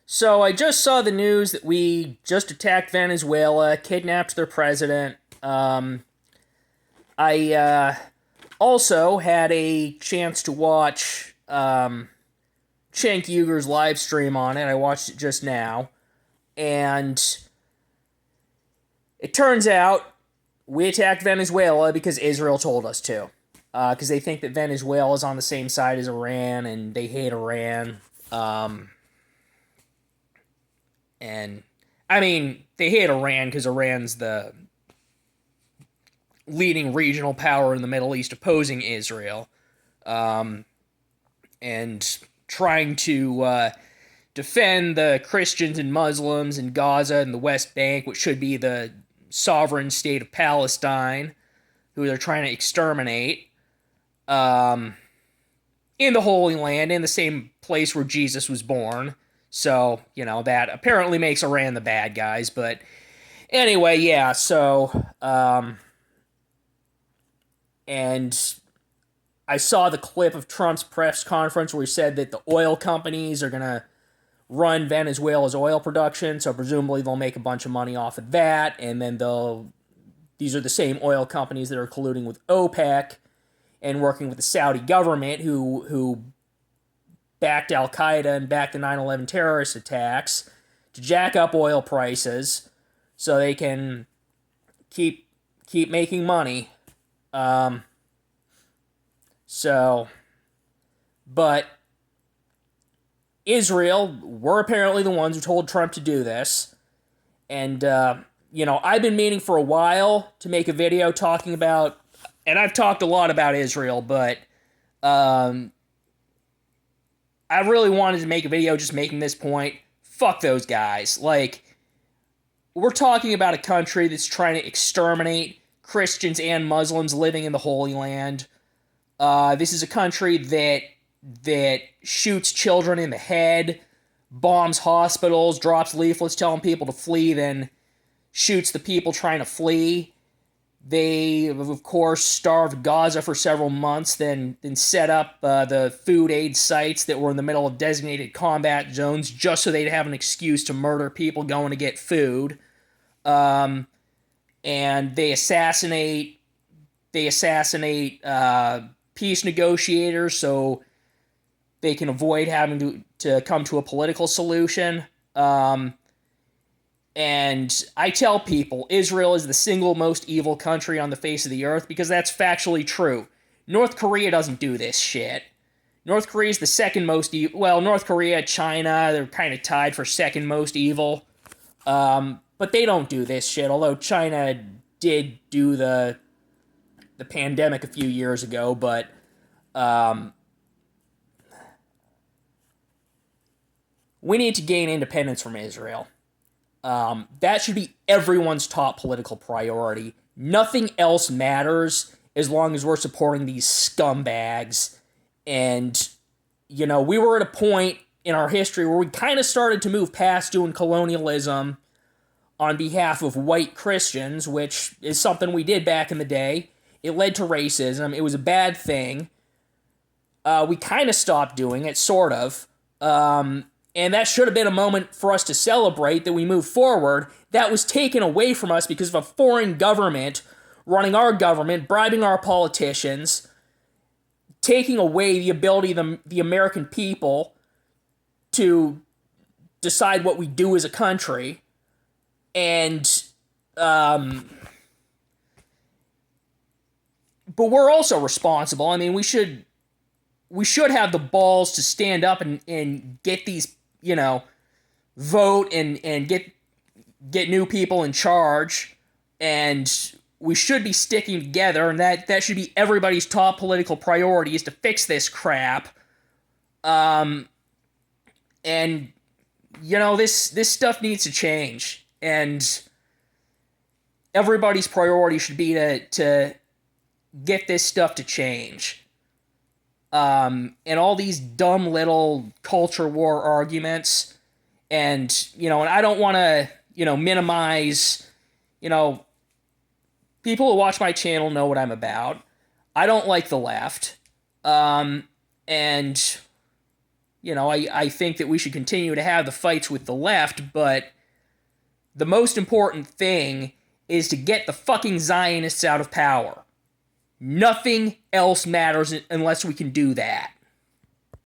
So I just saw the news that we just attacked Venezuela, kidnapped their president. I also had a chance to watch Cenk Uyghur's live stream on it. I watched it just now, and it turns out we attacked Venezuela because Israel told us to. Because they think that Venezuela is on the same side as Iran, and they hate Iran. And I mean, they hate Iran because Iran's the leading regional power in the Middle East opposing Israel, and trying to defend the Christians and Muslims in Gaza and the West Bank, which should be the sovereign state of Palestine, who they're trying to exterminate, in the Holy Land, in the same place where Jesus was born. So, that apparently makes Iran the bad guys. But anyway, yeah, so, and I saw the clip of Trump's press conference where he said that the oil companies are going to run Venezuela's oil production, so presumably they'll make a bunch of money off of that, and then these are the same oil companies that are colluding with OPEC and working with the Saudi government who backed Al-Qaeda and backed the 9/11 terrorist attacks to jack up oil prices so they can keep making money. But Israel were apparently the ones who told Trump to do this. And, I've been meaning for a while to make a video talking about, and I've talked a lot about Israel, but I really wanted to make a video just making this point. Fuck those guys. Like, we're talking about a country that's trying to exterminate Christians and Muslims living in the Holy Land. This is a country that shoots children in the head, bombs hospitals, drops leaflets telling people to flee, then shoots the people trying to flee. They, of course, starved Gaza for several months, then set up the food aid sites that were in the middle of designated combat zones just so they'd have an excuse to murder people going to get food. And they assassinate peace negotiators so they can avoid having to come to a political solution. And I tell people Israel is the single most evil country on the face of the earth because that's factually true. North Korea doesn't do this shit. North Korea is the second most evil. Well, North Korea, China, they're kind of tied for second most evil. But they don't do this shit, although China did do the pandemic a few years ago, but we need to gain independence from Israel. That should be everyone's top political priority. Nothing else matters as long as we're supporting these scumbags. And, we were at a point in our history where we kind of started to move past doing colonialism on behalf of white Christians, which is something we did back in the day. It led to racism. It was a bad thing. We kind of stopped doing it, sort of. And that should have been a moment for us to celebrate that we moved forward. That was taken away from us because of a foreign government running our government, bribing our politicians, taking away the ability of the American people to decide what we do as a country. And, but we're also responsible. I mean, we should have the balls to stand up and get these, vote and get new people in charge, and we should be sticking together, and that should be everybody's top political priority, is to fix this crap. And this stuff needs to change, and everybody's priority should be to get this stuff to change. And all these dumb little culture war arguments, and I don't want to minimize, people who watch my channel know what I'm about. I don't like the left, and I think that we should continue to have the fights with the left, but the most important thing is to get the fucking Zionists out of power. Nothing else matters unless we can do that.